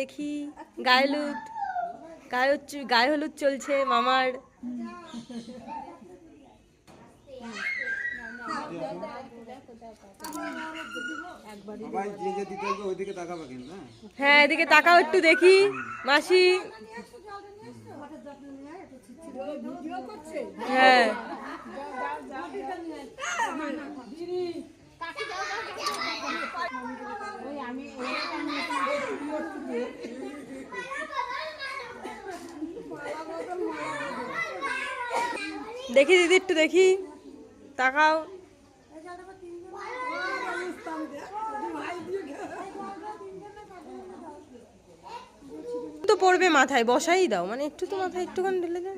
দেখি। গায়ে হলুদ চলছে মামার। হ্যাঁ এদিকে তাকাও একটু দেখি মাসি। হ্যাঁ দেখি দিদি একটু দেখি, তাকাও। তো পড়বে মাথায়, বসাই দাও, মানে একটু তো মাথায় একটুখানি ঢেলে দাও।